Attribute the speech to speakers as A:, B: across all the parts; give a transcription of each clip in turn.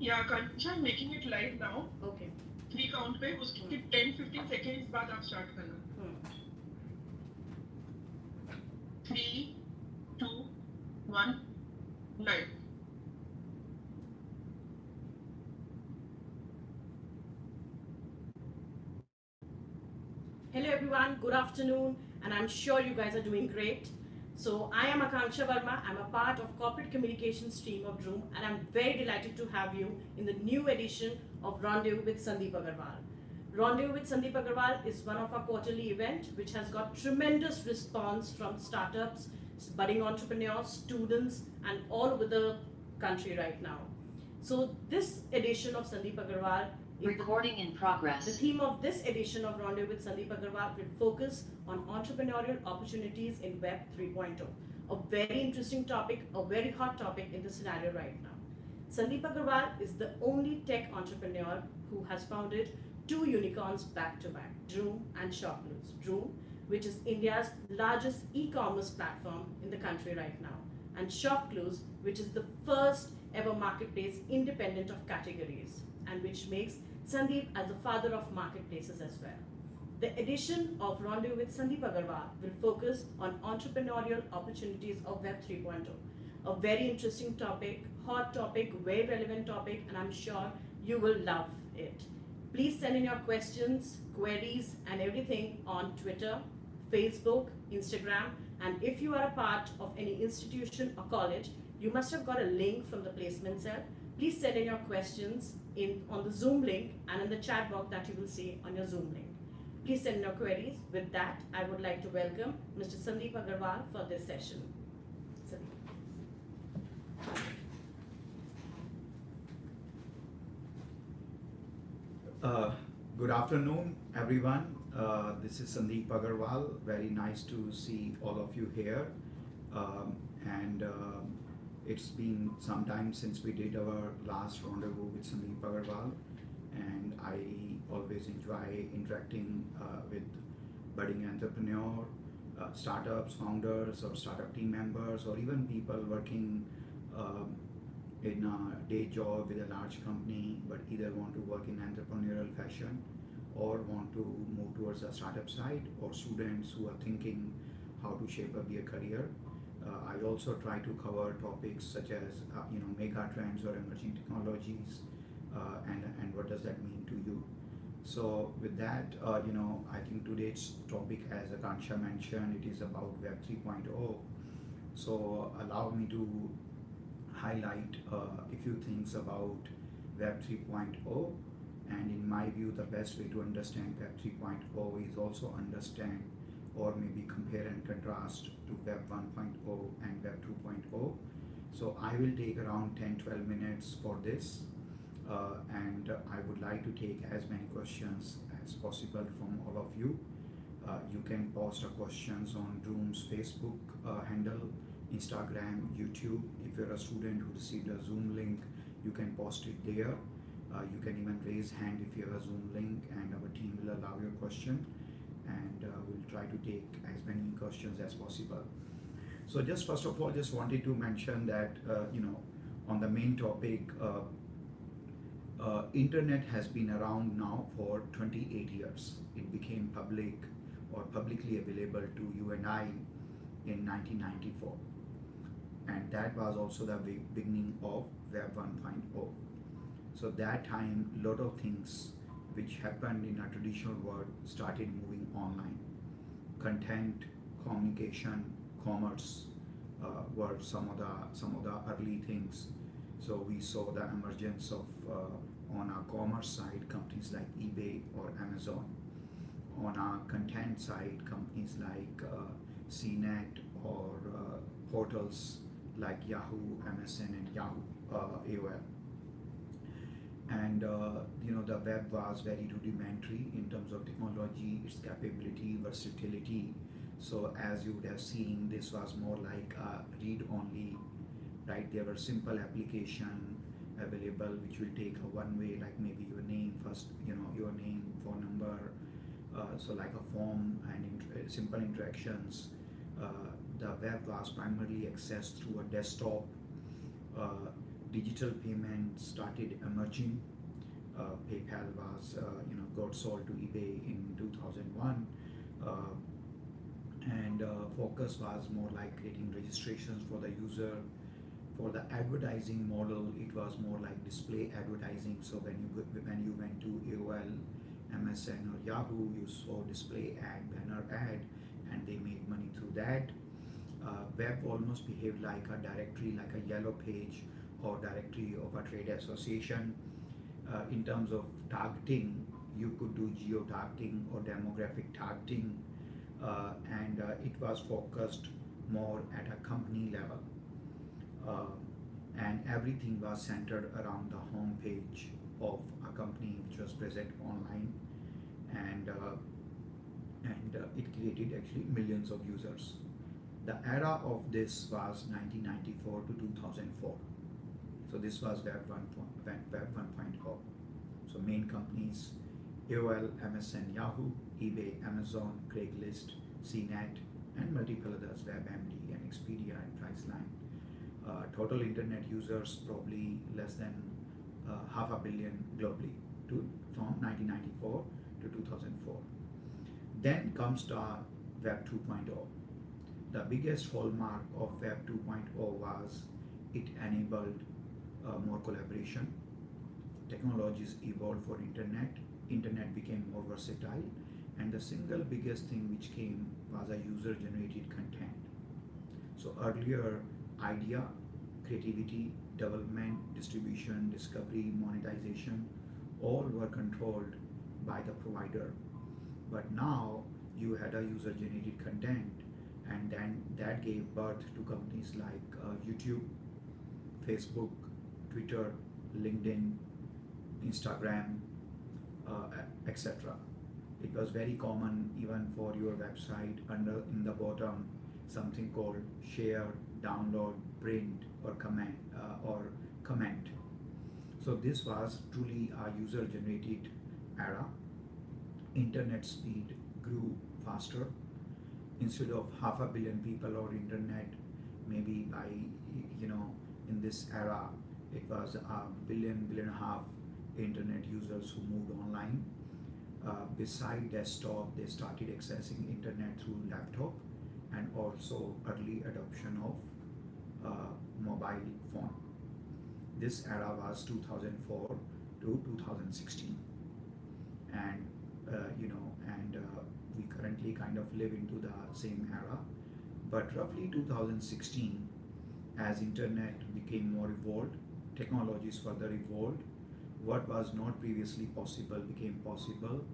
A: या कंचा making it live now
B: okay
A: 3 count पे उसके 10-15 सेकेंड्स बाद आप स्टार्ट करना 3 2 1 live
B: Hello everyone, good afternoon, and I'm sure you guys are doing great. So I am Akanksha Verma. I'm a part of corporate communications team of Droom, and I'm very delighted to have you in the new edition of Rendezvous with Sandeep Aggarwal. Rendezvous with Sandeep Aggarwal is one of our quarterly event which has got tremendous response from startups, budding entrepreneurs, students, and all over the country right now. So this edition of Sandeep Aggarwal
C: Recording in progress.
B: The theme of this edition of Rendezvous with Sandeep Aggarwal will focus on entrepreneurial opportunities in Web 3.0. A very interesting topic, a very hot topic in the scenario right now. Sandeep Aggarwal is the only tech entrepreneur who has founded two unicorns back to back, Droom and Shopclues. Droom, which is India's largest e-commerce platform in the country right now, and Shopclues, which is the first ever marketplace independent of categories, and which makes Sandeep as the father of marketplaces as well. The edition of Rendezvous with Sandeep Aggarwal will focus on entrepreneurial opportunities of Web 3.0. A very interesting topic, hot topic, very relevant topic, and I'm sure you will love it. Please send in your questions, queries, and everything on Twitter, Facebook, Instagram, and if you are a part of any institution or college, you must have got a link from the placement cell. Please send in your questions on the Zoom link and in the chat box that you will see on your Zoom link. Please send in your queries. With that, I would like to welcome Mr. Sandeep Aggarwal for this session.
D: Good afternoon, everyone. This is Sandeep Aggarwal. Very nice to see all of you here. And it's been some time since we did our last rendezvous with Sandeep Aggarwal, and I always enjoy interacting with budding entrepreneur, startups, founders, or startup team members, or even people working in a day job with a large company, but either want to work in entrepreneurial fashion or want to move towards a startup side, or students who are thinking how to shape up their career. I also try to cover topics such as mega trends or emerging technologies, and what does that mean to you. So with that, I think today's topic, as Akansha mentioned, it is about Web 3.0. So allow me to highlight a few things about Web 3.0. And in my view, the best way to understand Web 3.0 is also understand or maybe compare and contrast to Web 1.0 and Web 2.0. So I will take around 10-12 minutes for this, and I would like to take as many questions as possible from all of you. You can post your questions on Droom's Facebook handle, Instagram, YouTube. If you're a student who received a Zoom link, you can post it there. You can even raise hand if you have a Zoom link, and our team will allow your question, and we'll try to take as many questions as possible. So just first of all, just wanted to mention that on the main topic, internet has been around now for 28 years. It became public or publicly available to you and I in 1994, and that was also the beginning of Web 1.0. So that time, lot of things which happened in a traditional world started moving online. Content, communication, commerce were some of the early things. So we saw the emergence of on our commerce side, companies like eBay or Amazon. On our content side, companies like CNET or portals like Yahoo, MSN, and Yahoo AOL. And the web was very rudimentary in terms of technology, its capability, versatility. So as you would have seen, this was more like a read-only, right? There were simple application available which will take a one way, like maybe your name first, your name, phone number, so like a form and simple interactions. The web was primarily accessed through a desktop. digital payments started emerging. PayPal was, got sold to eBay in 2001, uh, and focus was more like creating registrations for the user. For the advertising model, it was more like display advertising. So when you went to AOL, MSN, or Yahoo, you saw display ad, banner ad, and they made money through that. Web almost behaved like a directory, like a yellow page or directory of a trade association. In terms of targeting, you could do geo targeting or demographic targeting, and it was focused more at a company level. uh, and everything was centered around the home page of a company which was present online, and it created actually millions of users. The era of this was 1994 to 2004. So this was Web 1.0. So main companies: AOL, MSN, Yahoo, eBay, Amazon, Craigslist, CNET, and multiple others, WebMD and Expedia and Priceline. Total internet users probably less than half a billion globally from 1994 to 2004. Then comes the Web 2.0. The biggest hallmark of Web 2.0 was it enabled more collaboration. Technologies evolved for internet became more versatile, and the single biggest thing which came was a user generated content. So earlier, idea, creativity, development, distribution, discovery, monetization, all were controlled by the provider. But now you had a user generated content, and then that gave birth to companies like YouTube, Facebook, Twitter, LinkedIn, Instagram, etc. It was very common even for your website under in the bottom something called share, download, print, or comment. So this was truly a user generated era. Internet speed grew faster. Instead of half a billion people on internet, maybe by in this era it was a billion and a half internet users who moved online. Beside desktop, they started accessing internet through laptop, and also early adoption of mobile phone. This era was 2004 to 2016, and we currently kind of live into the same era. But roughly 2016, as internet became more evolved, technologies further evolved. What was not previously possible became possible.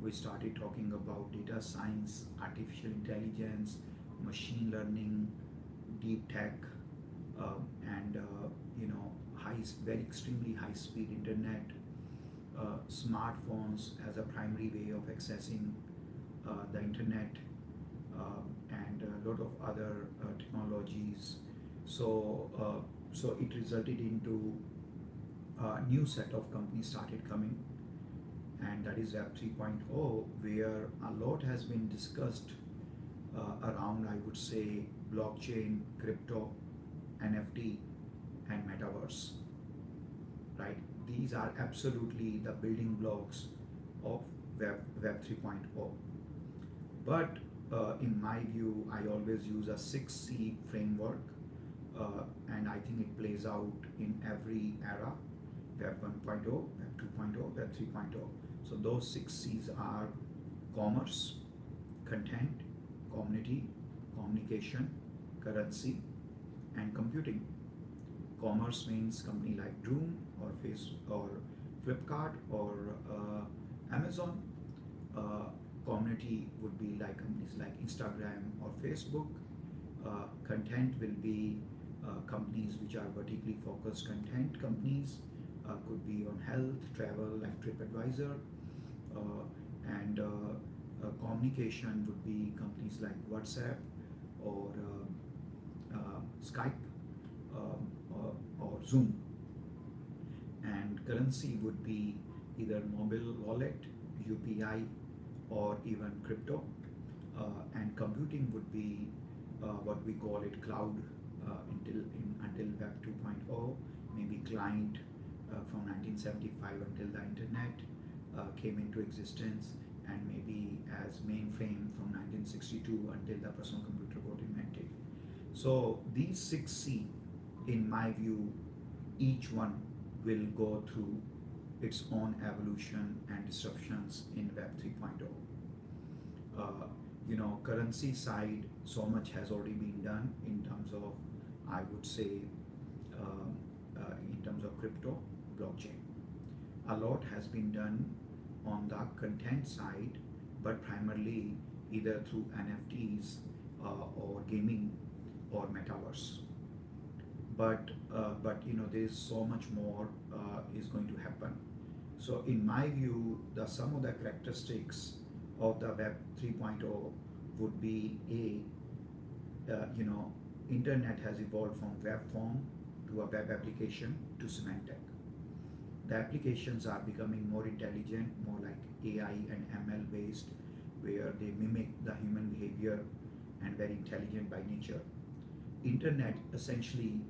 D: We started talking about data science, artificial intelligence, machine learning, deep tech, and very extremely high speed internet, smartphones as a primary way of accessing the internet, and a lot of other technologies. So it resulted into a new set of companies started coming, and that is Web 3.0, where a lot has been discussed around, I would say, blockchain, crypto, NFT, and metaverse. Right? These are absolutely the building blocks of Web 3.0. But in my view, I always use a 6C framework, and I think it plays out in every era: Web 1.0, Web 2.0, Web 3.0. So those 6Cs are commerce, content, community, communication, currency, and computing. Commerce means company like Droom or Flipkart or Amazon. Community would be like companies like Instagram or Facebook. Content will be companies which are vertically focused content companies. Could be on health, travel, like TripAdvisor, and communication would be companies like WhatsApp or Skype, or Zoom. And currency would be either mobile wallet, UPI, or even crypto. And computing would be what we call it cloud until Web 2.0, maybe client from 1975 until the internet came into existence, and maybe as mainframe from 1962 until the personal computer got invented. So these 6C, in my view, each one will go through its own evolution and disruptions in Web 3.0. Currency side, so much has already been done in terms of, I would say, in terms of crypto, blockchain. A lot has been done on the content side, but primarily either through NFTs or gaming or metaverse. But there is so much more is going to happen. So in my view, some of the characteristics of the Web 3.0 would be internet has evolved from web form to a web application to semantic. The applications are becoming more intelligent, more like AI and ML based, where they mimic the human behavior and very intelligent by nature. Internet essentially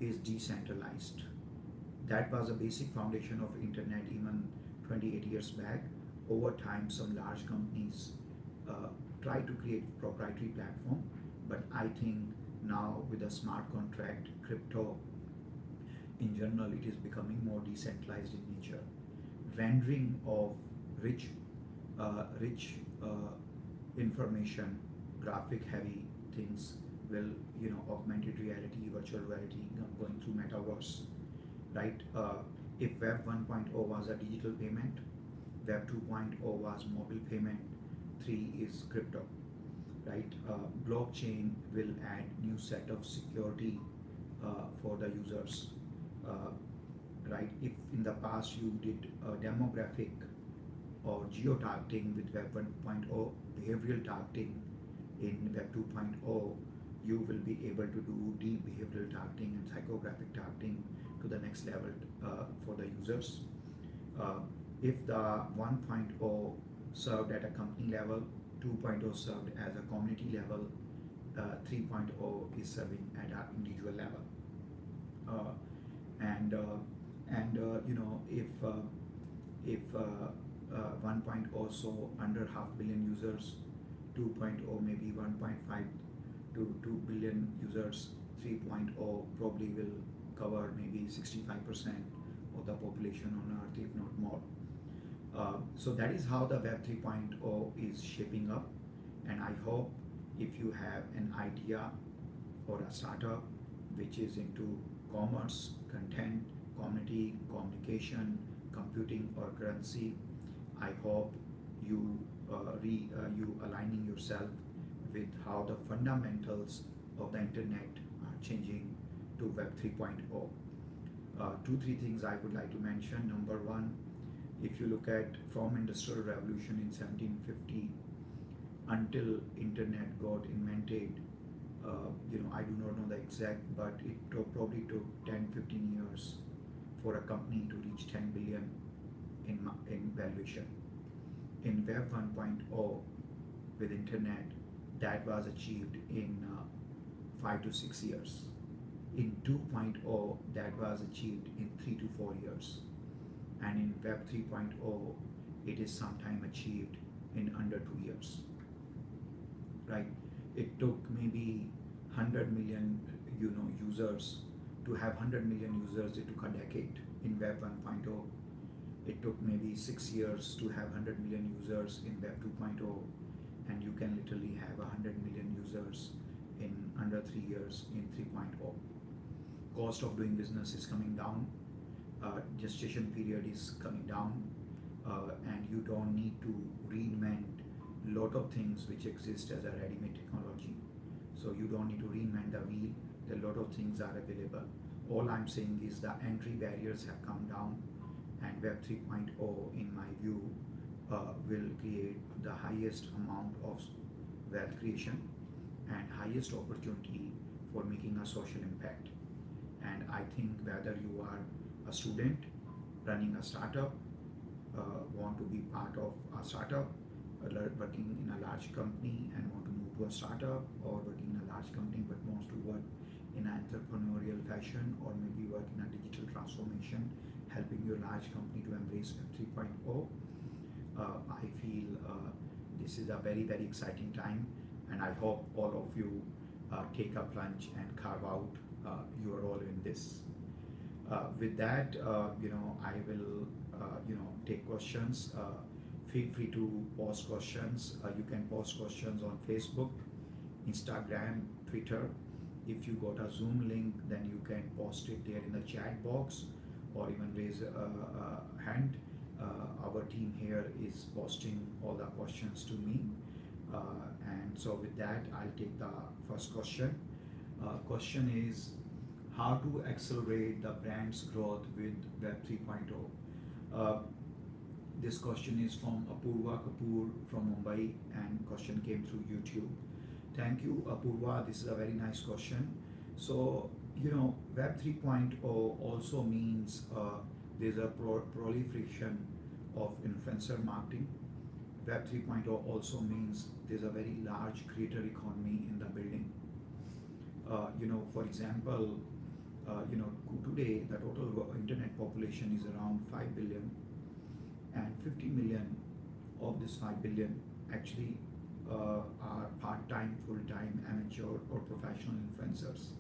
D: is decentralized. That was a basic foundation of internet even 28 years back. Over time, some large companies try to create proprietary platform, but I think now with a smart contract, crypto, in general, it is becoming more decentralized in nature. Rendering of rich information, graphic-heavy things will, augmented reality, virtual reality, going through metaverse, right? If Web 1.0 was a digital payment, Web 2.0 was mobile payment, 3 is crypto, right? Blockchain will add new set of security for the users, right? If in the past you did demographic or geo-targeting with Web 1.0, behavioral targeting in Web 2.0, you will be able to do deep behavioral targeting and psychographic targeting to the next level for the users. If the 1.0 served at a company level, 2.0 served as a community level, 3.0 is serving at an individual level. If 1.0 saw under 500 million users, 2.0 maybe 1.5 to 2 billion users, 3.0 probably will cover maybe 65% of the population on Earth, if not more. So that is how the Web 3.0 is shaping up, and I hope if you have an idea or a startup which is into commerce, content, community, communication, computing or currency, I hope you aligning yourself with how the fundamentals of the internet are changing to Web 3.0. 2-3 things I would like to mention. Number one, if you look at from industrial revolution in 1750 until internet got invented, I do not know the exact, but it probably took 10-15 years for a company to reach 10 billion in valuation. In Web 1.0 with internet, that was achieved in 5 to 6 years. In 2.0, that was achieved in 3 to 4 years. And in Web 3.0, it is sometime achieved in under 2 years, right? It took maybe 100 million, users. To have 100 million users, it took a decade. In Web 1.0, it took maybe 6 years to have 100 million users in Web 2.0, and you can literally have 100 million users in under 3 years in 3.0. Cost of doing business is coming down, gestation period is coming down, and you don't need to reinvent a lot of things which exist as a ready-made technology. So you don't need to reinvent the wheel. A lot of things are available. All I'm saying is the entry barriers have come down, and Web 3.0, in my view, will create the highest amount of wealth creation and highest opportunity for making a social impact. And I think whether you are a student running a startup, want to be part of a startup, working in a large company and want to move to a startup, or working in a large company but wants to work in an entrepreneurial fashion, or maybe work in a digital transformation, helping your large company to embrace Web 3.0. I feel this is a very, very exciting time, and I hope all of you take a plunge and carve out your role in this. With that, I will, take questions. Feel free to post questions. You can post questions on Facebook, Instagram, Twitter. If you got a Zoom link, then you can post it there in the chat box, or even raise a hand. Our team here is posting all the questions to me. And so with that, I'll take the first question. Question is, how to accelerate the brand's growth with Web 3.0? This question is from Apurva Kapoor from Mumbai, and question came through YouTube. Thank you, Apurva. This is a very nice question. So, Web 3.0 also means there's a proliferation of influencer marketing. Web 3.0 also means there's a very large creator economy in the building. For example, today the total internet population is around 5 billion, and 50 million of this 5 billion actually are part-time, full-time, amateur or professional influencers.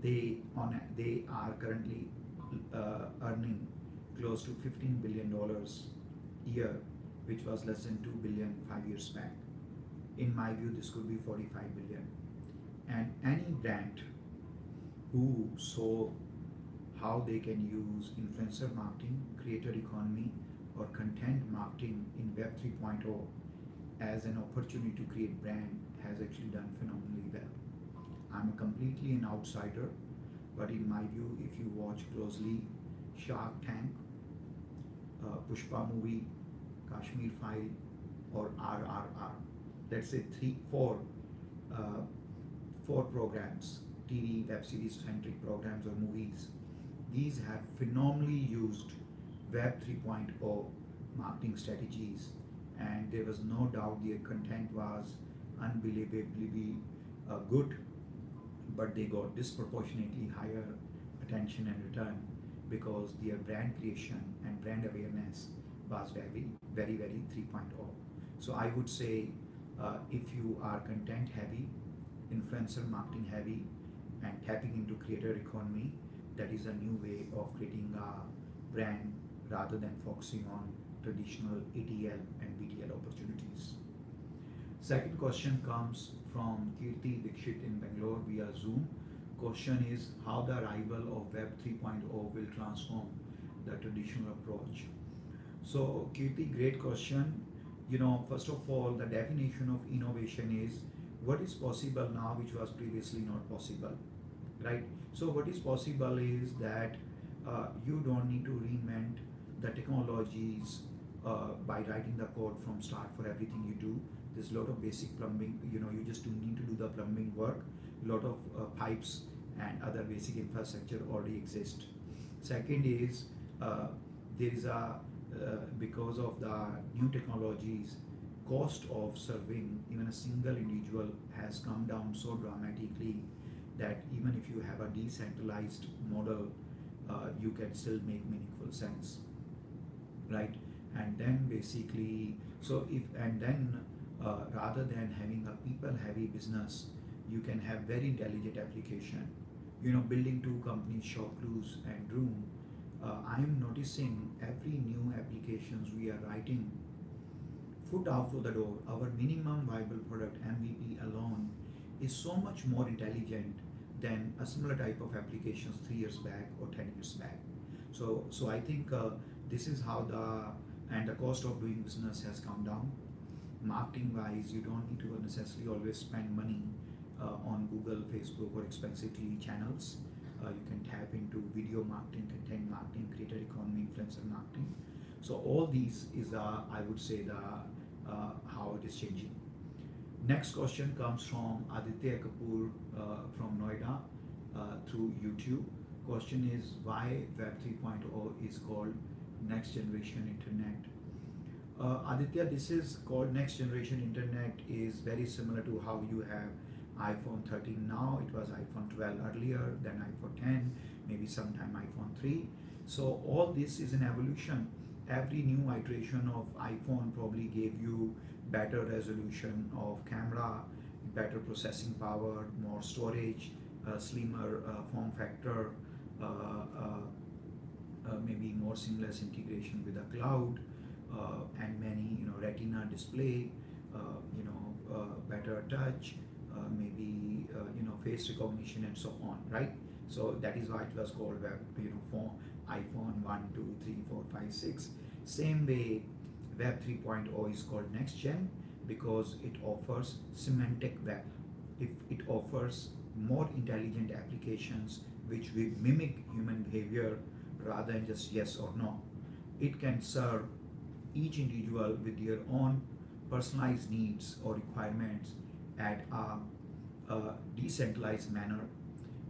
D: They are currently earning close to $15 billion a year, which was less than 2 billion 5 years back. In my view, this could be 45 billion. And any brand who saw how they can use influencer marketing, creator economy, or content marketing in Web 3.0 as an opportunity to create brand has actually done phenomenally well. I'm completely an outsider, but in my view, if you watch closely Shark Tank, Pushpa movie, Kashmir File, or RRR, let's say four programs, TV, web series centric programs or movies, these have phenomenally used Web 3.0 marketing strategies, and there was no doubt their content was unbelievably good, but they got disproportionately higher attention and return because their brand creation and brand awareness was very, very, very 3.0. So I would say if you are content heavy, influencer marketing heavy, and tapping into creator economy, that is a new way of creating a brand rather than focusing on traditional ATL and BTL opportunities. Second question comes from Kirti Dikshit in Bangalore via Zoom. Question is how the arrival of Web 3.0 will transform the traditional approach. So Kirti, great question. First of all, the definition of innovation is what is possible now which was previously not possible, right? So what is possible is that you don't need to reinvent the technologies by writing the code from start for everything you do. There's a lot of basic plumbing, you just need to do the plumbing work. A lot of pipes and other basic infrastructure already exist. Second is there is because of the new technologies, cost of serving even a single individual has come down so dramatically that even if you have a decentralized model, you can still make meaningful sense, right? And then basically, rather than having a people-heavy business, you can have very intelligent application. Building two companies, Shopclues and Droom, I am noticing every new applications we are writing, foot out of the door, our minimum viable product MVP alone is so much more intelligent than a similar type of applications 3 years back or 10 years back. So I think this is how the cost of doing business has come down. Marketing wise, you don't need to necessarily always spend money on Google, Facebook, or expensive TV channels. You can tap into video marketing, content marketing, creator economy, influencer marketing. So all these is I would say how it is changing. Next question comes from Aditya Kapoor from Noida through YouTube. Question is why Web 3.0 is called next generation internet. Aditya, this is called next generation internet is very similar to how you have iPhone 13 now, it was iPhone 12 earlier, then iPhone 10, maybe sometime iPhone 3. So all this is an evolution. Every new iteration of iPhone probably gave you better resolution of camera, better processing power, more storage, slimmer form factor, maybe more seamless integration with the cloud, and many retina display, better touch, maybe face recognition and so on, right? So that is why it was called web, for iPhone 1, 2, 3, 4, 5, 6. Same way, Web 3.0 is called next gen because it offers semantic web. If it offers more intelligent applications which will mimic human behavior rather than just yes or no. It can serve each individual with their own personalized needs or requirements at a decentralized manner.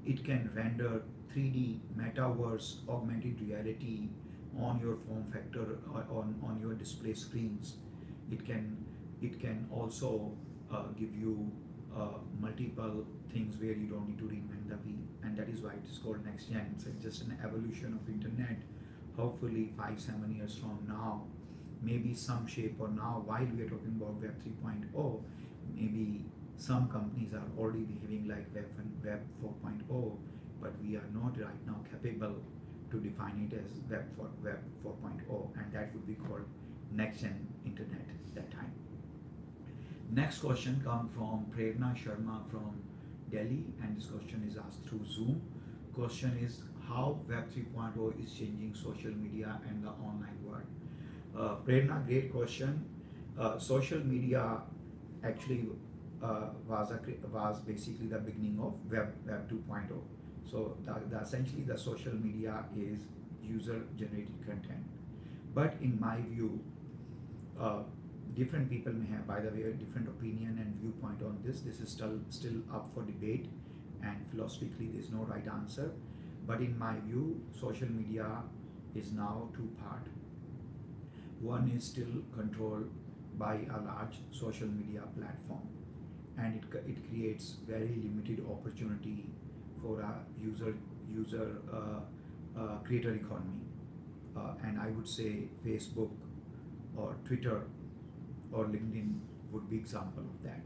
D: It can render 3D metaverse augmented reality on your form factor on your display screens. It can also give you multiple things where you don't need to reinvent the wheel, and that is why it is called next gen. So it's just an evolution of internet. Hopefully 5-7 years from now, maybe some shape, or now while we are talking about Web 3.0, maybe some companies are already behaving like Web 4.0, but we are not right now capable to define it as Web 4.0, and that would be called next gen internet that time. Next question comes from Prerna Sharma from Delhi, and this question is asked through Zoom. Question is how Web 3.0 is changing social media and the online world. Prerna, great question. Social media actually was basically the beginning of Web 2.0. So essentially the social media is user generated content. But in my view, different people may have, by the way, a different opinion and viewpoint on this. This is still up for debate, and philosophically there is no right answer. But in my view, social media is now two-part. One is still controlled by a large social media platform, and it creates very limited opportunity for a user creator economy. And I would say Facebook or Twitter or LinkedIn would be example of that.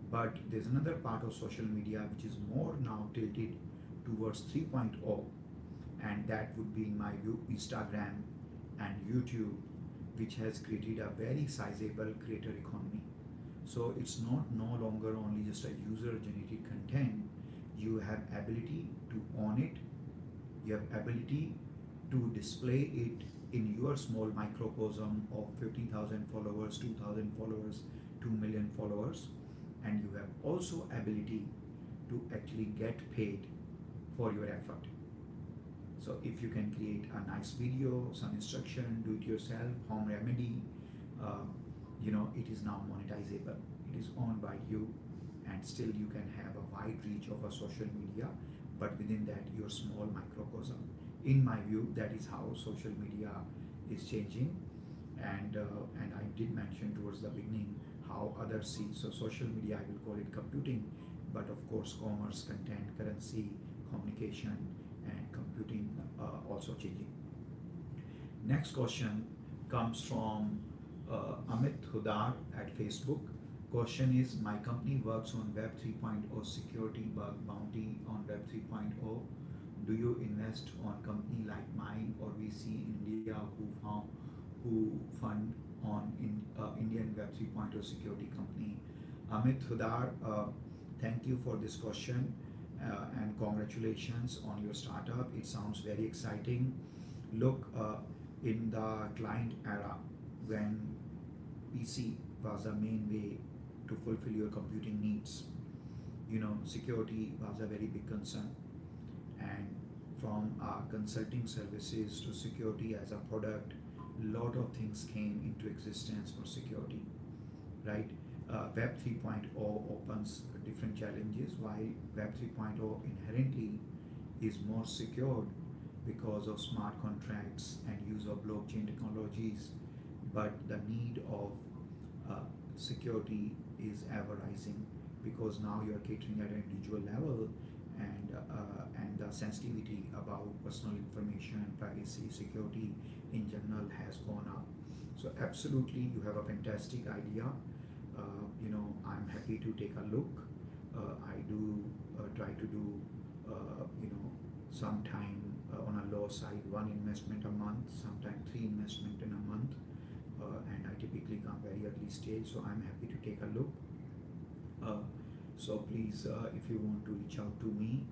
D: But there's another part of social media which is more now tilted towards 3.0, and that would be, in my view, Instagram and YouTube, which has created a very sizable creator economy. So it's not no longer only just a user generated content. You have ability to own it, you have ability to display it in your small microcosm of 50,000 followers, 2,000 followers, 2 million followers, and you have also ability to actually get paid for your effort. So if you can create a nice video, some instruction, do it yourself, home remedy, it is now monetizable. It is owned by you, and still you can have a wide reach of a social media, but within that your small microcosm. In my view, that is how social media is changing, and I did mention towards the beginning how others see. So social media, I will call it computing, but of course commerce, content, currency, communication, and computing also changing. Next question comes from Amit Hudar at Facebook. Question is, my company works on Web 3.0 security bug bounty on Web 3.0. Do you invest on company like mine or VC in India who fund on Indian Web 3.0 security company? Amit Hudar, thank you for this question, and congratulations on your startup. It sounds very exciting. Look, in the client era, when PC was the main way to fulfill your computing needs, security was a very big concern. And from consulting services to security as a product, lot of things came into existence for security, right? Web 3.0 opens different challenges, while Web 3.0 inherently is more secured because of smart contracts and use of blockchain technologies, but the need of security is ever rising, because now you are catering at an individual level, and the sensitivity about personal information, privacy, security in general has gone up. So absolutely, you have a fantastic idea. I'm happy to take a look. I do try to do, sometime on a low side, one investment a month, sometimes three investment in a month, and I typically come very early stage. So I'm happy to take a look. Uh, so please, if you want to reach out to me,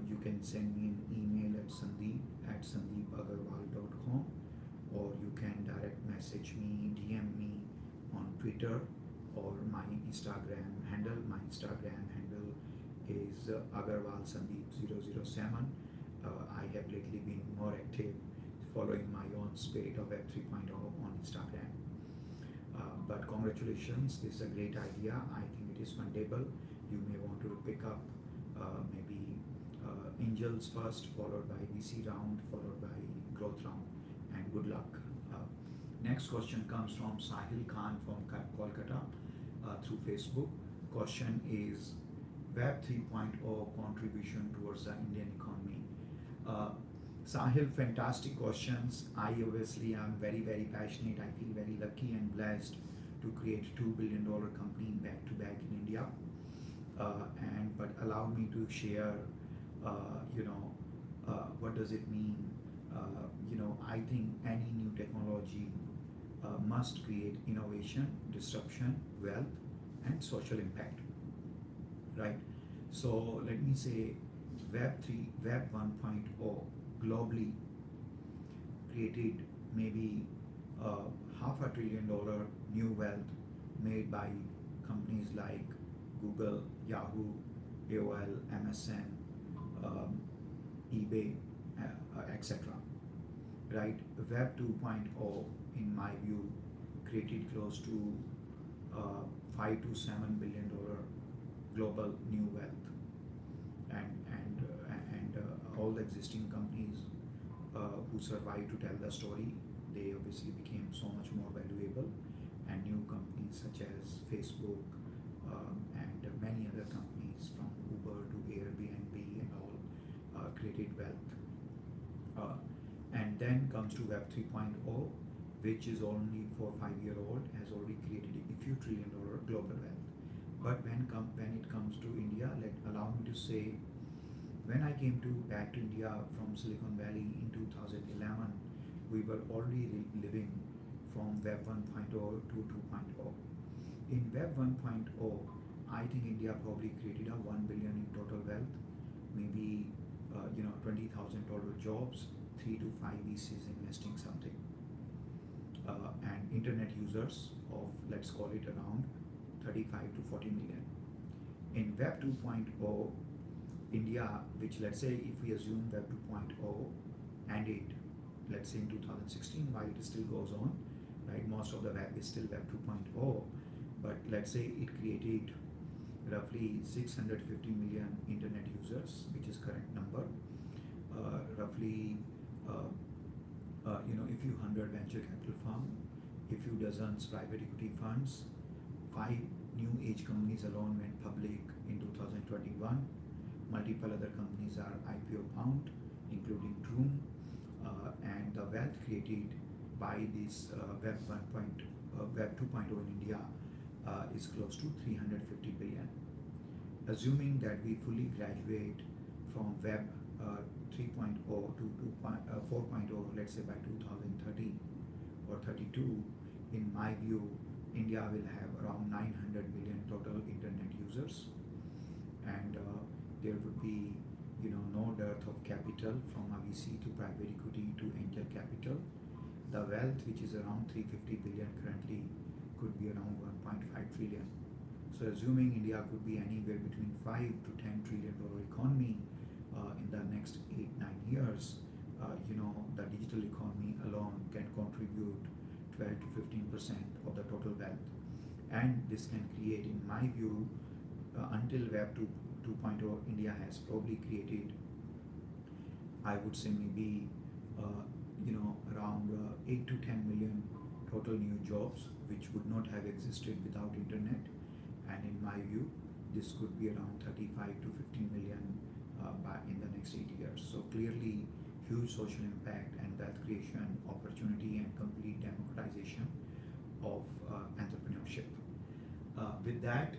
D: you can send me an email at sandeep@sandeepagarwal.com, or you can direct message me, DM me on Twitter or my Instagram handle. My Instagram handle is Agarwal Sandeep 007. I have lately been more active following my own spirit of Web 3.0 on Instagram. But congratulations, this is a great idea. I think it is fundable. You may want to pick up maybe angels first, followed by VC round, followed by growth round, and good luck. Next question comes from Sahil Khan from Kolkata through Facebook. Question is Web 3.0 contribution towards the Indian economy. Sahil, fantastic questions. I obviously am very, very passionate. I feel very lucky and blessed to create $2 billion company back to back in India. But allow me to share, what does it mean? I think any new technology must create innovation, disruption, wealth, and social impact, right? So let me say Web 1.0 globally created maybe $500 billion new wealth made by companies like Google, Yahoo, AOL, MSN, eBay, etc. Right? Web 2.0, in my view, created close to $5 to $7 billion global new wealth, and all the existing companies who survived to tell the story, they obviously became so much more valuable, and new companies such as Facebook and many other companies from Uber to Airbnb and all created wealth. And then comes to Web 3.0, which is only 4 or 5 year old, has already created a few $1 trillion global wealth. But when it comes to India, allow me to say, when I came back to India from Silicon Valley in 2011, we were already living from Web 1.0 to 2.0. In Web 1.0, I think India probably created a 1 billion in total wealth, maybe 20,000 total jobs, 3 to 5 VCs investing something, and internet users of, let's call it, around 35 to 40 million. In Web 2.0, India, which, let's say, if we assume Web 2.0 ended, let's say in 2016, while it still goes on, right? Most of the web is still Web 2.0, but let's say it created roughly 650 million internet users, which is correct number. Roughly, if you 100 venture capital firm, if you dozens private equity funds, 5 new age companies alone went public in 2021. Multiple other companies are IPO bound, including Droom, and the wealth created by this Web 2.0 in India is close to 350 billion. Assuming that we fully graduate from Web 3.0 to 4.0, let's say by 2030 or 32, in my view, India will have around 900 million total internet users, and there would be no dearth of capital from a VC to private equity to angel capital. The wealth, which is around 350 billion currently, could be around 1.5 trillion. So assuming India could be anywhere between 5 to 10 trillion dollar economy in the next 8-9 years, the digital economy alone can contribute 12 to 15% of the total wealth, and this can create, in my view, until Web 2.0, India has probably created, I would say, maybe around 8 to 10 million total new jobs, which would not have existed without internet. And in my view, this could be around 35 to 50 million by in the next 8 years. So clearly, huge social impact and wealth creation, opportunity, and complete democratization of entrepreneurship. With that,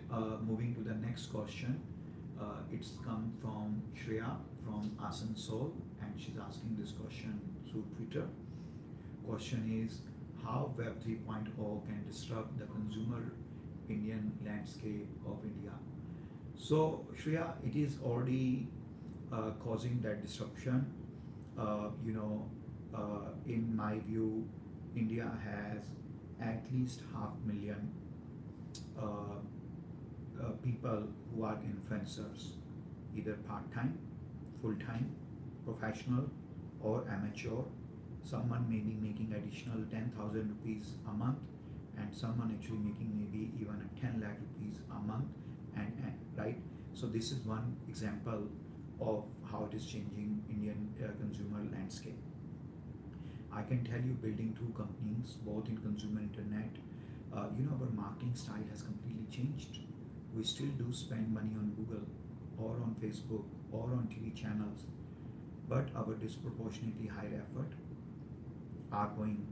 D: moving to the next question, it's come from Shreya from Asansol, and she's asking this question through Twitter. Question is, how Web 3.0 can disrupt the consumer Indian landscape of India? So, Shreya, it is already causing that disruption. In my view, India has at least 500,000 people who are influencers, either part-time, full-time, professional, or amateur. Someone may be making additional 10,000 rupees a month, and someone actually making maybe even a 10 lakh rupees a month, and right. So this is one example of how it is changing Indian consumer landscape. I can tell you, building two companies, both in consumer internet, our marketing style has completely changed. We still do spend money on Google or on Facebook or on TV channels, but our disproportionately higher effort are going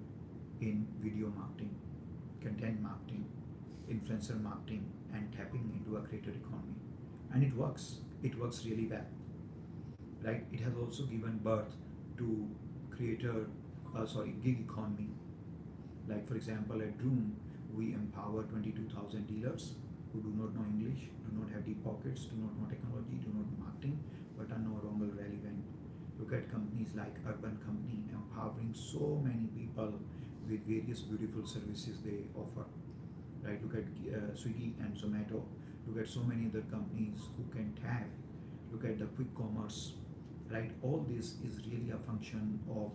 D: in video marketing, content marketing, influencer marketing, and tapping into a creator economy. And it works. It works really well, right? It has also given birth to gig economy. Like for example, at Droom, we empower 22,000 dealers who do not know English, do not have deep pockets, do not know technology, do not know marketing, but are no longer relevant. Look at companies like Urban Company empowering so many people with various beautiful services they offer. Right? Look at Swiggy and Zomato. Look at so many other companies who can tap. Look at the quick commerce. Right? All this is really a function of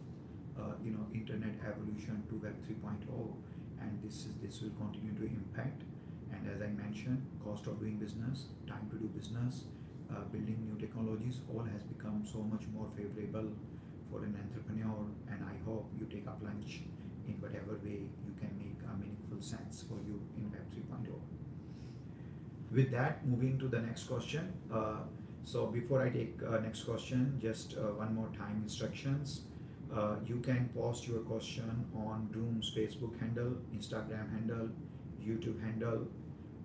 D: internet evolution to Web 3.0, and this will continue to impact. And as I mentioned, cost of doing business, time to do business, building new technologies, all has become so much more favorable for an entrepreneur. And I hope you take up lunch in whatever way you can make a meaningful sense for you in Web 3.0. With that, moving to the next question. So before I take next question, just one more time instructions. You can post your question on Droom's Facebook handle, Instagram handle, YouTube handle,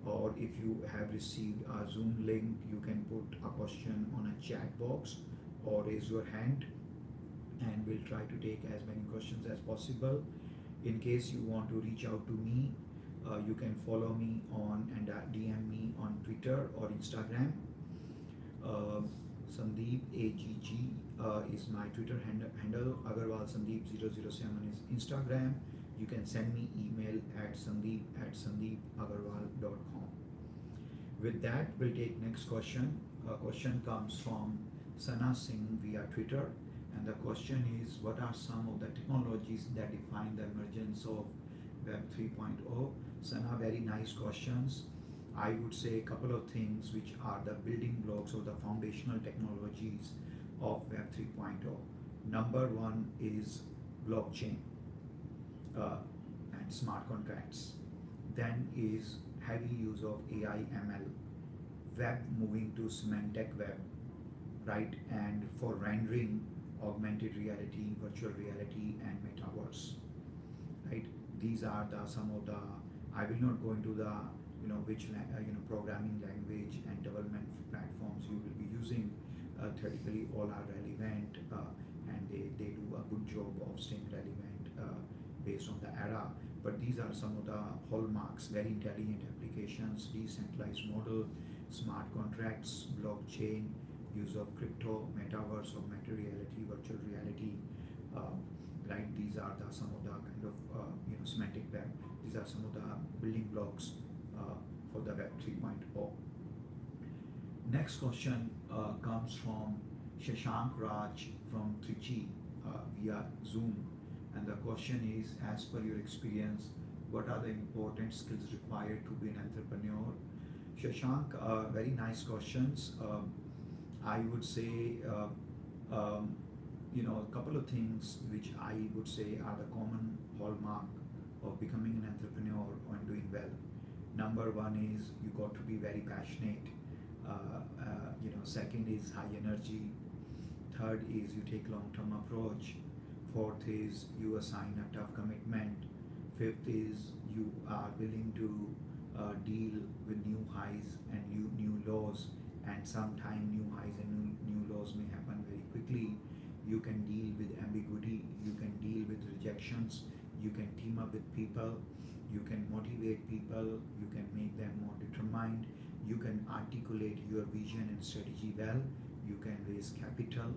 D: or if you have received a Zoom link, you can put a question on a chat box or raise your hand, and we'll try to take as many questions as possible. In case you want to reach out to me, you can follow me on and DM me on Twitter or Instagram. Sandeep Agg is my Twitter handle. Aggarwal Sandeep 007 is Instagram. You can send me email at sandeep@sandeepaggarwal.com. With that, we'll take next question. A question comes from Sana Singh via Twitter, and the question is, what are some of the technologies that define the emergence of Web 3.0? Sana, very nice questions. I would say a couple of things which are the building blocks of the foundational technologies of Web 3.0. Number one is blockchain and smart contracts. Then is heavy use of AI ML, web moving to semantic web, right? And for rendering, augmented reality, virtual reality, and metaverse, right? These are some of the. I will not go into the which programming language and development platforms you will be using. Theoretically, all are relevant, and they do a good job of staying relevant based on the era. But these are some of the hallmarks: very intelligent applications, decentralized model, smart contracts, blockchain, use of crypto, metaverse, augmented reality, virtual reality. Right? These are some of the kind of semantic web. These are some of the building blocks for the Web 3.0. Next question comes from Shashank Raj from Trichy via Zoom, and the question is, as per your experience, what are the important skills required to be an entrepreneur? Shashank, very nice questions. I would say a couple of things which I would say are the common hallmark of becoming an entrepreneur and doing well. Number one is you got to be very passionate Second is high energy. Third is you take long-term approach. Fourth is you assign a tough commitment. Fifth is you are willing to deal with new highs and new lows, and sometime new highs and new lows may happen very quickly. You can deal with ambiguity, you can deal with rejections, you can team up with people, you can motivate people, you can make them more determined, you can articulate your vision and strategy well, you can raise capital,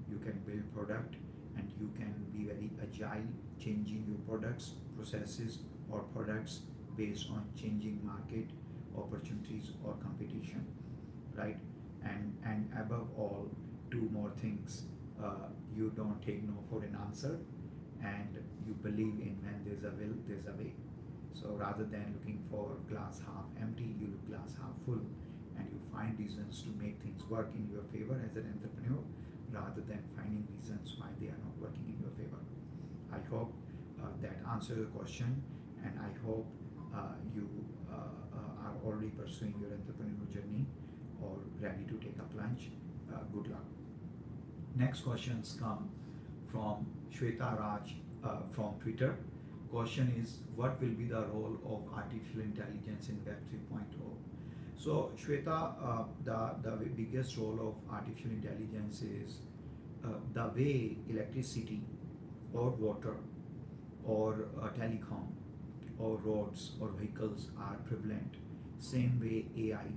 D: you can build product, and you can be very agile, changing your products, processes, or products based on changing market opportunities or competition, right? And above all, two more things. You don't take no for an answer, and you believe in when there's a will, there's a way. So rather than looking for glass half empty, you look glass half full, and you find reasons to make things work in your favor as an entrepreneur, rather than finding reasons why they are not working in your favor. I hope that answers your question, and I hope you are already pursuing your entrepreneurial journey or ready to take a plunge. Good luck. Next questions come from Shweta Raj from Twitter. Question is, what will be the role of artificial intelligence in Web 3.0? So Shweta, the biggest role of artificial intelligence is the way electricity or water or telecom or roads or vehicles are prevalent. Same way AI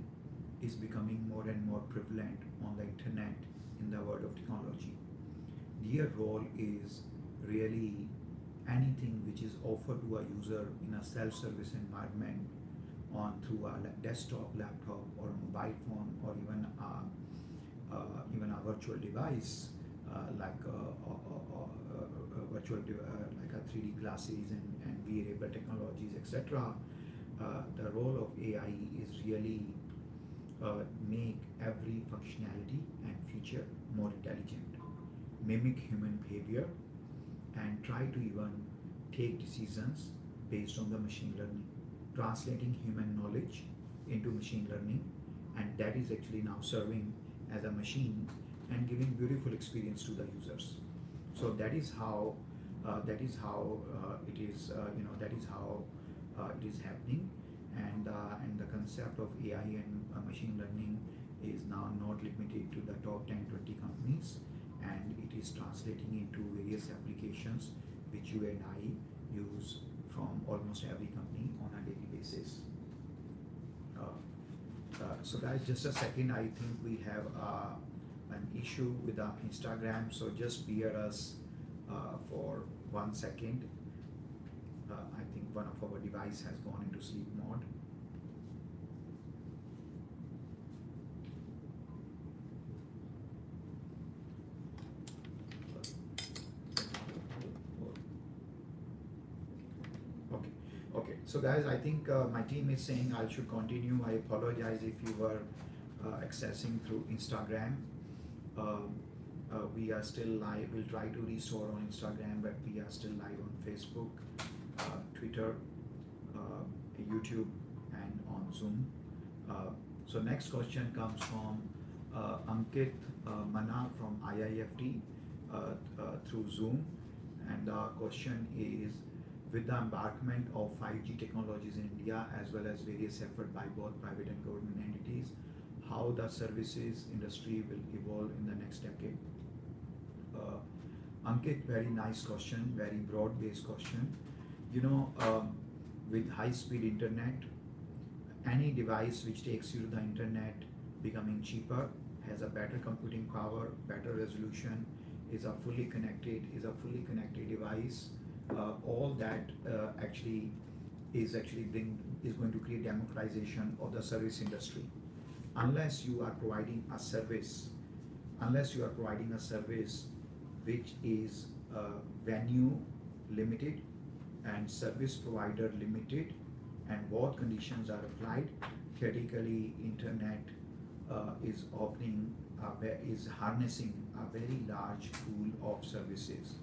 D: is becoming more and more prevalent on the internet in the world of technology. Their role is really anything which is offered to a user in a self-service environment on through a desktop, laptop, or a mobile phone, or even a virtual device like a virtual like a 3D glasses and wearable technologies, etc. The role of AI is really make every functionality and feature more intelligent, mimic human behavior, and try to even take decisions based on the machine learning, translating human knowledge into machine learning, and that is actually now serving as a machine and giving beautiful experience to the users. So that is how it is happening, and the concept of AI and machine learning is now not limited to the top 10, 20 companies, and it is translating into various applications which you and I use from almost every company on a daily basis. So guys, just a second, I think we have an issue with our Instagram, so just bear us for 1 second. I think one of our device has gone into sleep mode. Okay. So guys, I think my team is saying I should continue. I apologize if you were accessing through Instagram. We are still live. We'll try to restore on Instagram, but we are still live on Facebook, Twitter, YouTube, and on Zoom. So next question comes from Ankit Mana from IIFT through Zoom, and the question is, with the embarkment of 5G technologies in India as well as various efforts by both private and government entities, how the services industry will evolve in the next decade? Ankit, very nice question, very broad-based question. With high-speed internet, any device which takes you to the internet becoming cheaper, has a better computing power, better resolution, is a fully connected device. All that is going to create democratization of the service industry. Unless you are providing a service which is venue limited and service provider limited, and both conditions are applied, theoretically internet is harnessing a very large pool of services.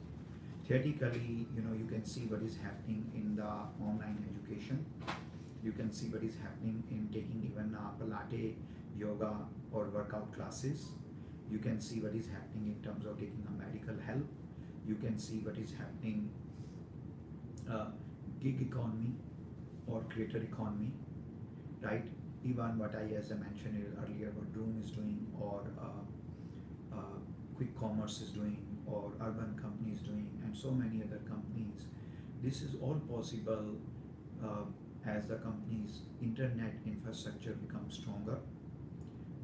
D: Theoretically, you can see what is happening in the online education. You can see what is happening in taking even Pilate yoga or workout classes. You can see what is happening in terms of taking a medical help. You can see what is happening uh, gig economy or creator economy, right? Even what as I mentioned earlier, what Droom is doing, or quick commerce is doing, or urban companies doing, and so many other companies. This is all possible uh, as the company's internet infrastructure becomes stronger,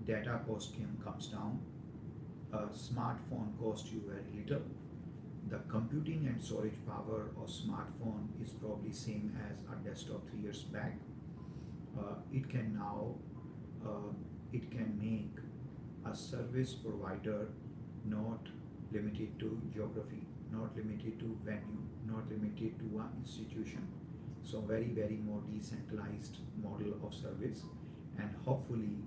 D: data cost comes down, smartphone cost you very little. The computing and storage power of smartphone is probably same as a desktop 3 years back. It can now uh, it can make a service provider not limited to geography, not limited to venue, not limited to one institution. So very more decentralized model of service, and hopefully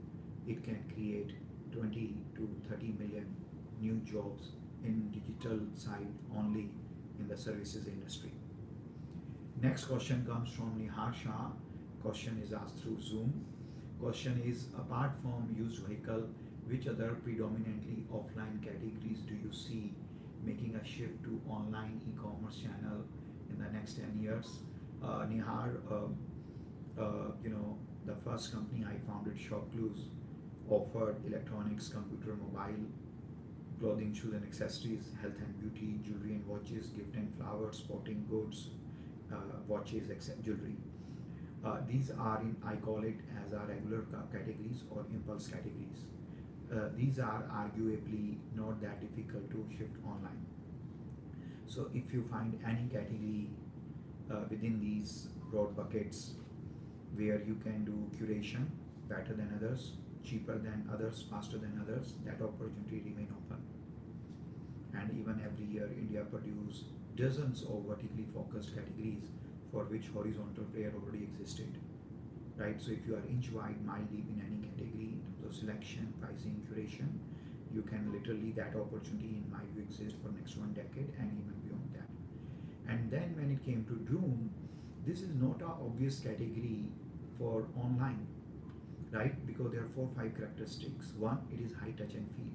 D: it can create 20 to 30 million new jobs in digital side only in the services industry. Next question comes from Nihar Shah. Question is asked through Zoom. Question is, apart from used vehicle, which other predominantly offline categories do you see making a shift to online e-commerce channel in the next 10 years? Nihar, the first company I founded, Shopclues, offered electronics, computer, mobile, clothing, shoes and accessories, health and beauty, jewelry and watches, gift and flowers, sporting goods, watches, etc., jewelry. These are in, I call it as our regular categories or impulse categories. These are arguably not that difficult to shift online. So if you find any category within these broad buckets where you can do curation better than others, cheaper than others, faster than others, that opportunity remain open. And even every year India produce dozens of vertically focused categories for which horizontal player already existed, right? So if you are inch wide, mile deep in any category in terms of selection, pricing, curation, you can literally, that opportunity in my view exist for next 1 decade and even beyond that. And then when it came to Droom, this is not a obvious category for online, right? Because there are 4 5 characteristics. One, it is high touch and feel.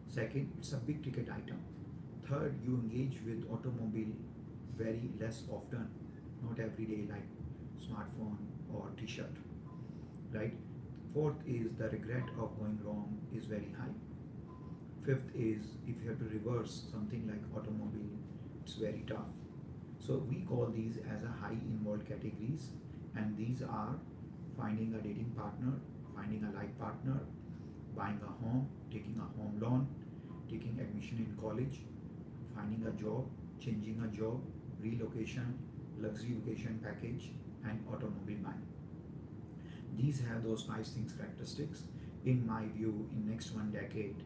D: Second, it's a big ticket item. Third, you engage with automobile very less often, not every day like smartphone or t-shirt, right? Fourth is the regret of going wrong is very high. Fifth is if you have to reverse something like automobile, it's very tough. So we call these as a high involved categories, and these are finding a dating partner, finding a life partner, buying a home, taking a home loan, taking admission in college, finding a job, changing a job, relocation, luxury vacation package, and automobile buying. These have those 5 things characteristics. In my view, in next 1 decade,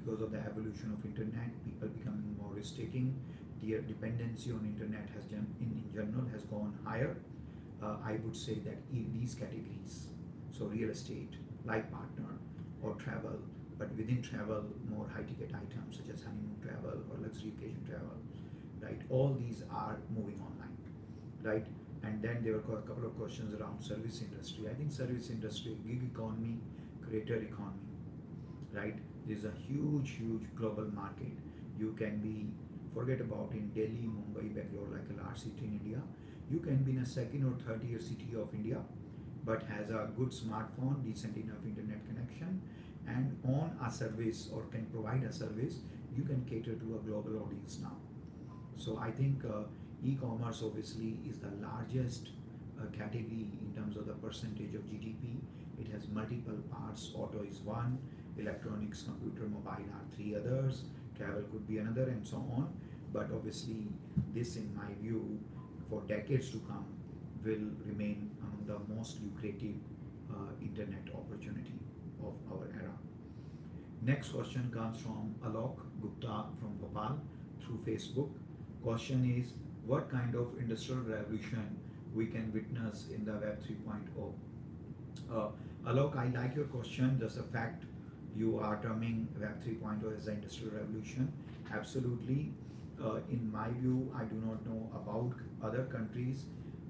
D: because of the evolution of internet, people becoming more risk taking, their dependency on internet has in general has gone higher. I would say that in these categories, so real estate, life partner, or travel, but within travel, more high ticket items such as honeymoon travel or luxury vacation travel, right? All these are moving online, right? And then there were a couple of questions around service industry. I think service industry, gig economy, creator economy, right? There's a huge global market. You can be, forget about in Delhi, Mumbai, Bangalore, like a large city in India. You can be in a second or third tier city of India, but has a good smartphone, decent enough internet connection, and on a service or can provide a service, you can cater to a global audience now. So I think e-commerce obviously is the largest category in terms of the percentage of GDP. It has multiple parts. Auto is one, electronics, computer, mobile are 3 others, travel could be another, and so on. But obviously, this, in my view, for decades to come, will remain among the most lucrative internet opportunity of our era. Next question comes from Alok Gupta from Bhopal through Facebook. Question is, what kind of industrial revolution we can witness in the Web 3.0? Alok, I like your question, just the fact you are terming Web 3.0 as the industrial revolution. Absolutely. In my view, I do not know about other countries,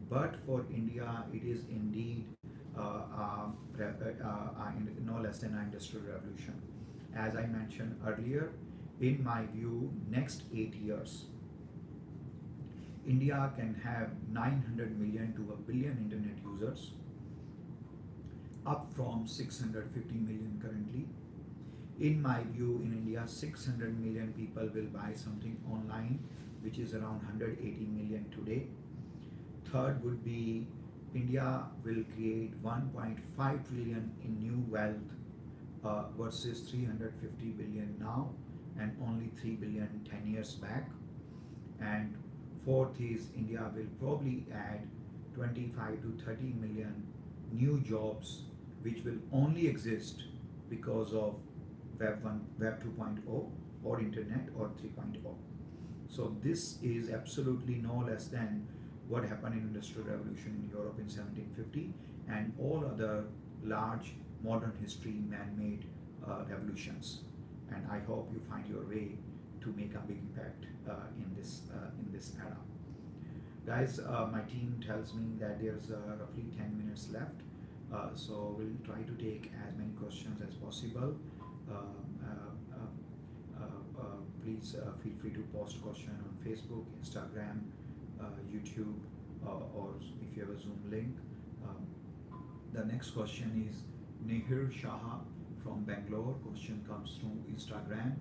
D: but for India, it is indeed no less than an industrial revolution. As I mentioned earlier, in my view, next 8 years, India can have 900 million to a billion internet users, up from 650 million currently. In my view, in India, 600 million people will buy something online, which is around 180 million today. Third would be India will create 1.5 trillion in new wealth versus 350 billion now and only 3 billion 10 years back. And fourth is India will probably add 25 to 30 million new jobs which will only exist because of Web 2.0 or Internet or 3.0. So this is absolutely no less than what happened in Industrial Revolution in Europe in 1750 and all other large modern history man-made revolutions. And I hope you find your way to make a big impact in this era. Guys, my team tells me that there's roughly 10 minutes left, so we'll try to take as many questions as possible. Please feel free to post question on Facebook, Instagram, YouTube, or if you have a Zoom link. The next question is Nehir Shah from Bangalore. Question comes through Instagram.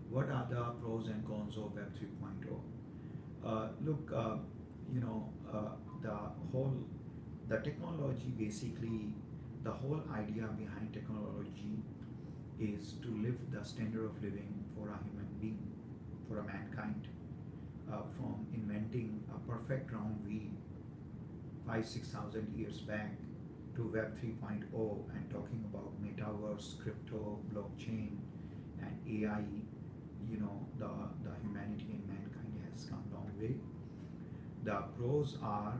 D: What are the pros and cons of Web 3.0? Look, the technology, basically, the whole idea behind technology is to lift the standard of living for a human being, for a mankind. From inventing a perfect round wheel 5,000-6,000 years back to Web 3.0 and talking about metaverse, crypto, blockchain, and AI, the humanity and mankind has come a long way. The pros are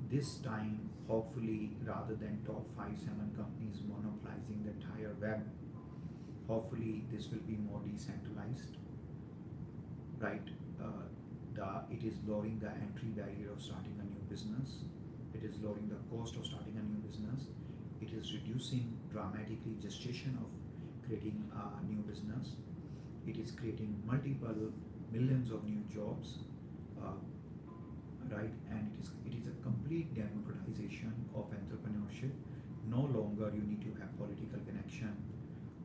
D: this time, hopefully, rather than top 5-7 companies monopolizing the entire web, hopefully this will be more decentralized, right? It is lowering the entry barrier of starting a new business. It is lowering the cost of starting a new business. It is reducing dramatically gestation of creating a new business. It is creating multiple millions of new jobs, right? And it is a complete democratization of entrepreneurship. No longer you need to have political connection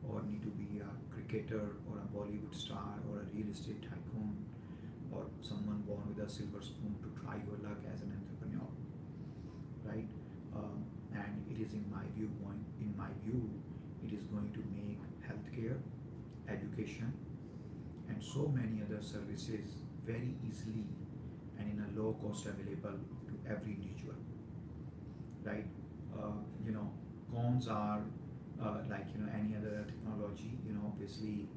D: or need to be a cricketer or a Bollywood star or a real estate tycoon or someone born with a silver spoon to try your luck as an entrepreneur, right? And it is in my view, it is going to make healthcare, education, and so many other services very easily and in a low cost available to every individual, right? Cons are like any other technology. Obviously,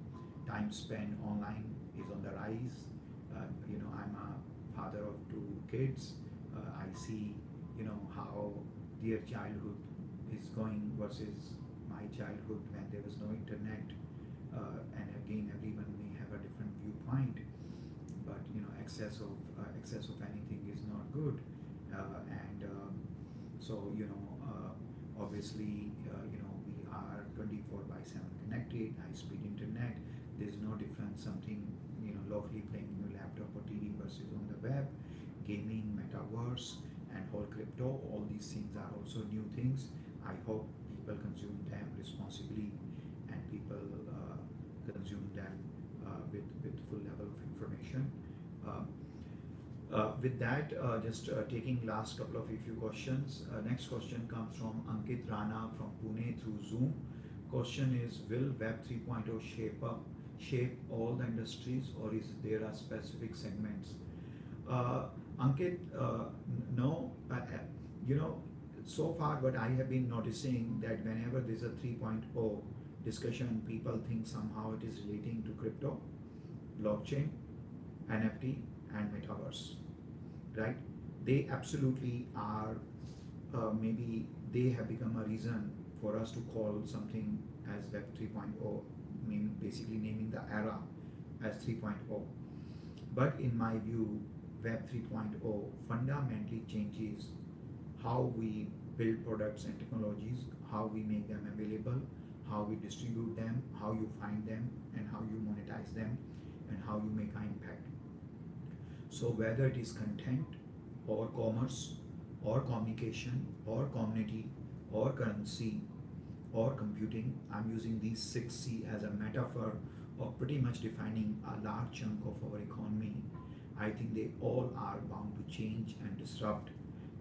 D: time spent online is on the rise. I'm a father of 2 kids. I see, how their childhood is going versus my childhood when there was no internet. And again, everyone may have a different viewpoint, but excess of anything is not good. Obviously, we are 24/7 connected, high-speed internet. There's no difference something locally playing in your laptop or TV versus on the web. Gaming, metaverse, and whole crypto, all these things are also new things. I hope people consume them responsibly and people consume them with full level of information. With that, just taking last couple of few questions. Next question comes from Ankit Rana from Pune through Zoom. Question is, will Web 3.0 shape all the industries, or is there a specific segments? Ankit, no. So far what I have been noticing that whenever there's a 3.0 discussion, people think somehow it is relating to crypto, blockchain, NFT, and metaverse, right? They absolutely are. Maybe they have become a reason for us to call something as Web 3.0, basically naming the era as 3.0. But in my view, Web 3.0 fundamentally changes how we build products and technologies, how we make them available, how we distribute them, how you find them, and how you monetize them, and how you make an impact. So whether it is content or commerce or communication or community or currency or computing, I'm using these 6C as a metaphor of pretty much defining a large chunk of our economy. I think they all are bound to change and disrupt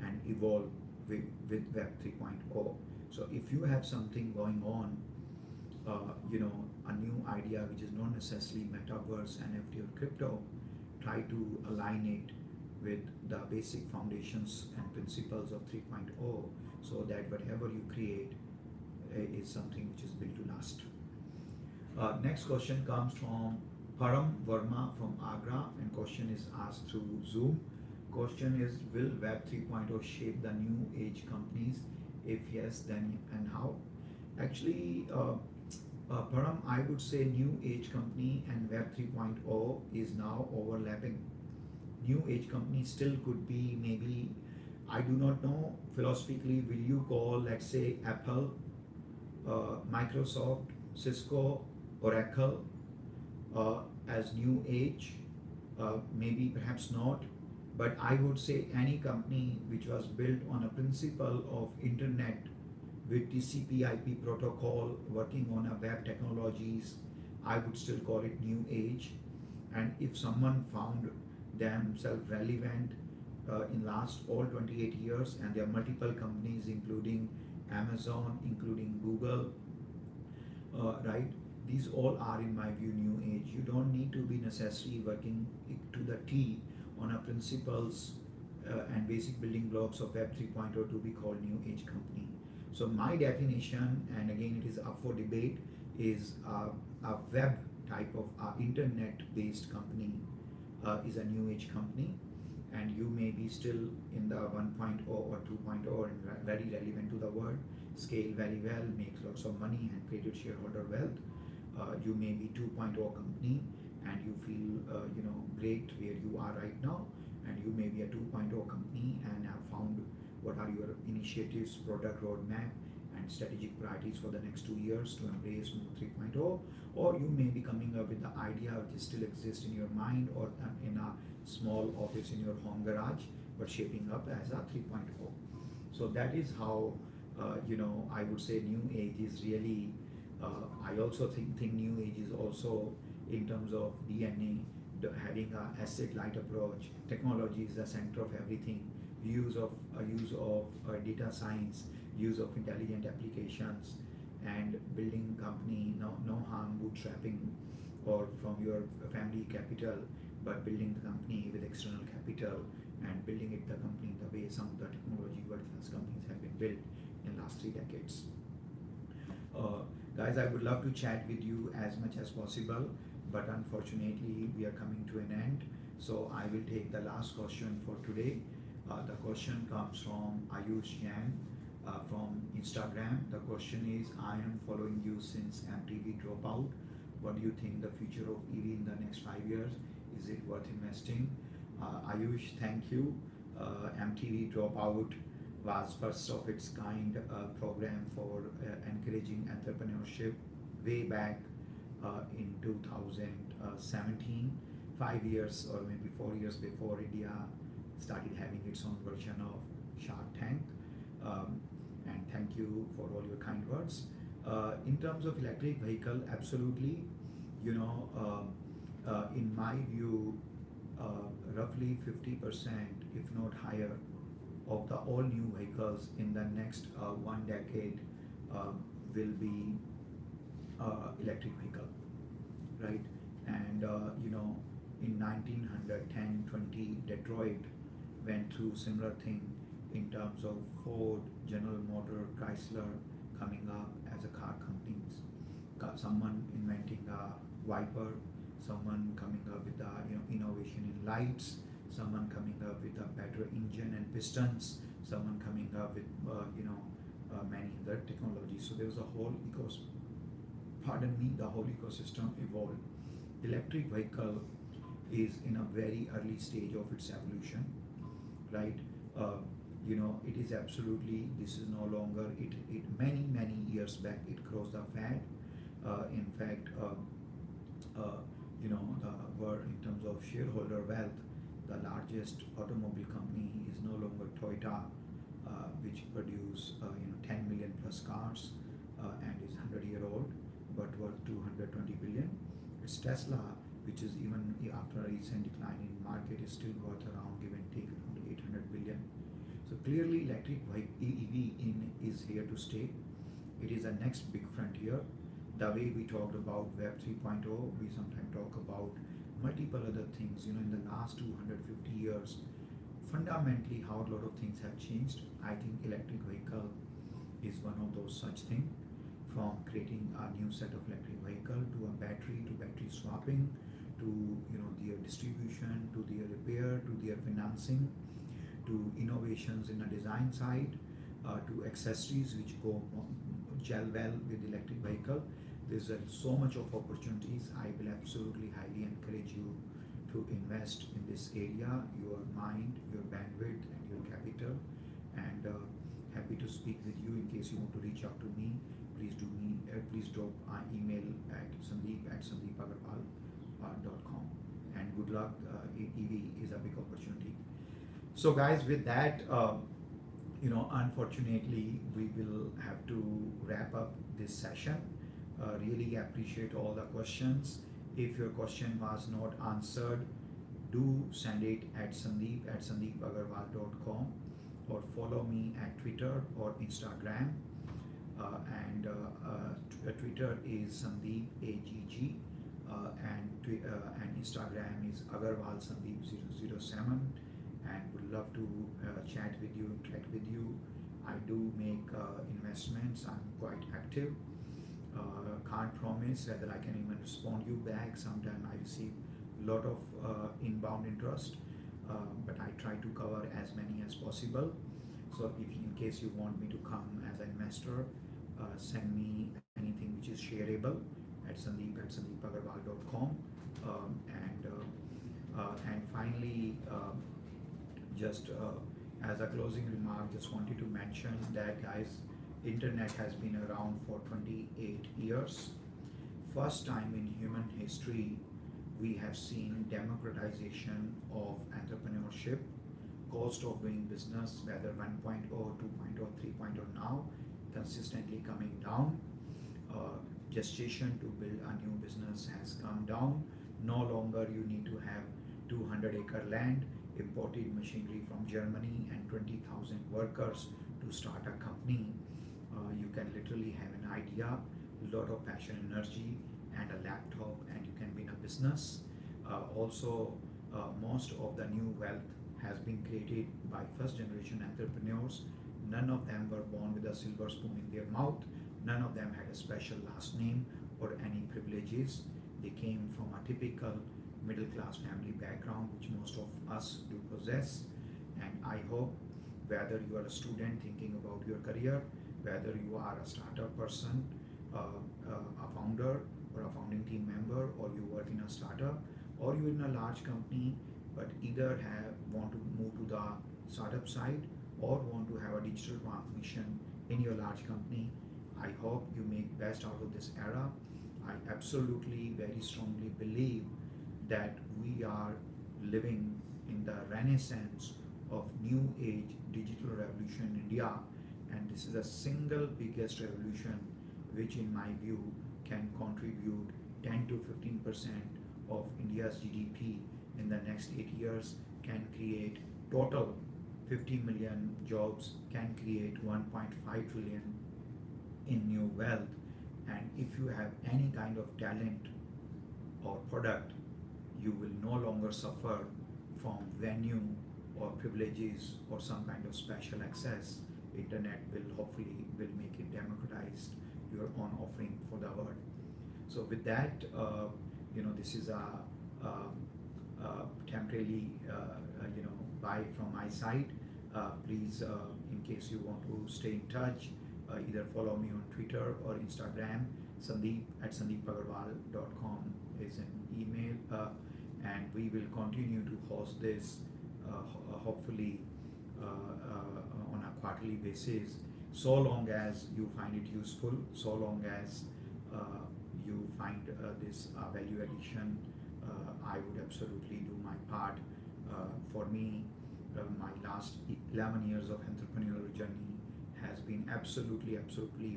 D: and evolve with Web 3.0. So if you have something going on, a new idea which is not necessarily metaverse, NFT, or crypto, try to align it with the basic foundations and principles of 3.0 so that whatever you create is something which is built to last. Next question comes from Param Verma from Agra, and question is asked through Zoom. Question is, will Web 3.0 shape the new age companies? If yes, then and how? Actually, Param, I would say new age company and Web 3.0 is now overlapping. New age company still could be maybe, I do not know, philosophically, will you call, let's say, Apple, Microsoft, Cisco, Oracle as new age? Maybe, perhaps not. But I would say any company which was built on a principle of internet with TCP/IP protocol, working on a web technologies, I would still call it new age. And if someone found themselves relevant in last all 28 years, and there are multiple companies including Amazon, including Google, right? These all are, in my view, new age. You don't need to be necessarily working to the T on a principles and basic building blocks of Web 3.0 to be called new age company. So my definition, and again it is up for debate, is a web type of internet-based company is a new age company, and you may be still in the 1.0 or 2.0 and very relevant to the world, scale very well, makes lots of money and created shareholder wealth. You may be 2.0 company and you feel great where you are right now, and you may be a 2.0 company and have found what are your initiatives, product roadmap, and strategic priorities for the next 2 years to embrace more 3.0, or you may be coming up with the idea which still exists in your mind or in a small office in your home garage, but shaping up as a 3.0. So that is how I would say new age is really. I also think new age is also in terms of DNA, having a asset light approach. Technology is the center of everything. Use of data science, use of intelligent applications, and building company, no harm bootstrapping or from your family capital, but building the company with external capital and building the company the way some of the technology world-class companies have been built in last 3 decades. Guys, I would love to chat with you as much as possible, but unfortunately we are coming to an end. So I will take the last question for today. The question comes from Ayush Yang from Instagram. The question is, I am following you since MTV Dropout. What do you think the future of EV in the next 5 years? Is it worth investing? Ayush, thank you. MTV Dropout was first of its kind program for encouraging entrepreneurship way back in 2017, 5 years or maybe 4 years before India started having its own version of Shark Tank. And thank you for all your kind words. In terms of electric vehicle, absolutely, in my view, roughly 50%, if not higher, of the all new vehicles in the next 1 decade will be electric vehicle, right? And in 1910-20, Detroit went through similar thing in terms of Ford, General Motors, Chrysler coming up as a car companies. Someone inventing a wiper, someone coming up with innovation in lights, someone coming up with a better engine and pistons, someone coming up with many other technologies. So there was a whole the whole ecosystem evolved. Electric vehicle is in a very early stage of its evolution, right? it is absolutely, this is no longer, it many years back it crossed the fad. In fact, were in terms of shareholder wealth, the largest automobile company is no longer Toyota, which produce 10 million plus cars and is 100-year-old, but worth 220 billion. It's Tesla, which is even after a recent decline in market is still worth around, give and take, around 800 billion. So clearly electric EV is here to stay. It is the next big frontier. The way we talked about Web 3.0, we sometimes talk about multiple other things. In the last 250 years, fundamentally how a lot of things have changed. I think electric vehicle is one of those such things. From creating a new set of electric vehicle to a battery, to battery swapping, to their distribution, to their repair, to their financing, to innovations in the design side, to accessories which go gel well with electric vehicle. There's so much of opportunities. I will absolutely highly encourage you to invest in this area, your mind, your bandwidth, and your capital. And happy to speak with you. In case you want to reach out to me, please drop an email at sandeep@sandeepaggarwal.com. And good luck. EV is a big opportunity. So guys, with that, unfortunately, we will have to wrap up this session. Really appreciate all the questions. If your question was not answered, do send it at sandeep@sandeepaggarwal.com or follow me at Twitter or Instagram. Twitter is Sandeep Agg, and Instagram is Aggarwal Sandeep 007, and would love to chat with you, interact with you. I do make investments. I'm quite active. Can't promise whether I can even respond you back. Sometimes I receive a lot of inbound interest, but I try to cover as many as possible. So if in case you want me to come as an investor, send me anything which is shareable at sandeep@sandeepaggarwal.com. And finally, just as a closing remark, just wanted to mention that, guys, internet has been around for 28 years. First time in human history we have seen democratization of entrepreneurship, cost of doing business, whether 1.0, 2.0, 3.0 now, consistently coming down. Gestation to build a new business has come down. No longer you need to have 200-acre land, imported machinery from Germany, and 20,000 workers to start a company. You can literally have an idea, a lot of passion, energy, and a laptop, and you can win a business. Also, most of the new wealth has been created by first-generation entrepreneurs. None of them were born with a silver spoon in their mouth. None of them had a special last name or any privileges. They came from a typical middle-class family background, which most of us do possess. And I hope, whether you are a student thinking about your career, whether you are a startup person, a founder or a founding team member, or you work in a startup, or you're in a large company, but either want to move to the startup side or want to have a digital transformation in your large company, I hope you make best out of this era. I absolutely very strongly believe that we are living in the renaissance of new age digital revolution in India, and this is the single biggest revolution which in my view can contribute 10 to 15% of India's GDP in the next 8 years, can create total 50 million jobs, can create 1.5 trillion in new wealth. And if you have any kind of talent or product, you will no longer suffer from venue or privileges or some kind of special access. Internet will hopefully make it democratized, your own offering for the world. So with that, this is a temporarily bye from my side. Please, in case you want to stay in touch, either follow me on Twitter or Instagram. Sandeep@sandeepaggarwal.com is an email, and we will continue to host this hopefully quarterly basis, so long as you find it useful, so long as you find this value addition, I would absolutely do my part. For me, my last 11 years of entrepreneurial journey has been absolutely,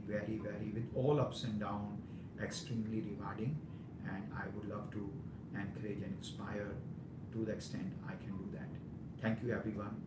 D: very, with all ups and downs, extremely rewarding, and I would love to encourage and inspire to the extent I can do that. Thank you, everyone.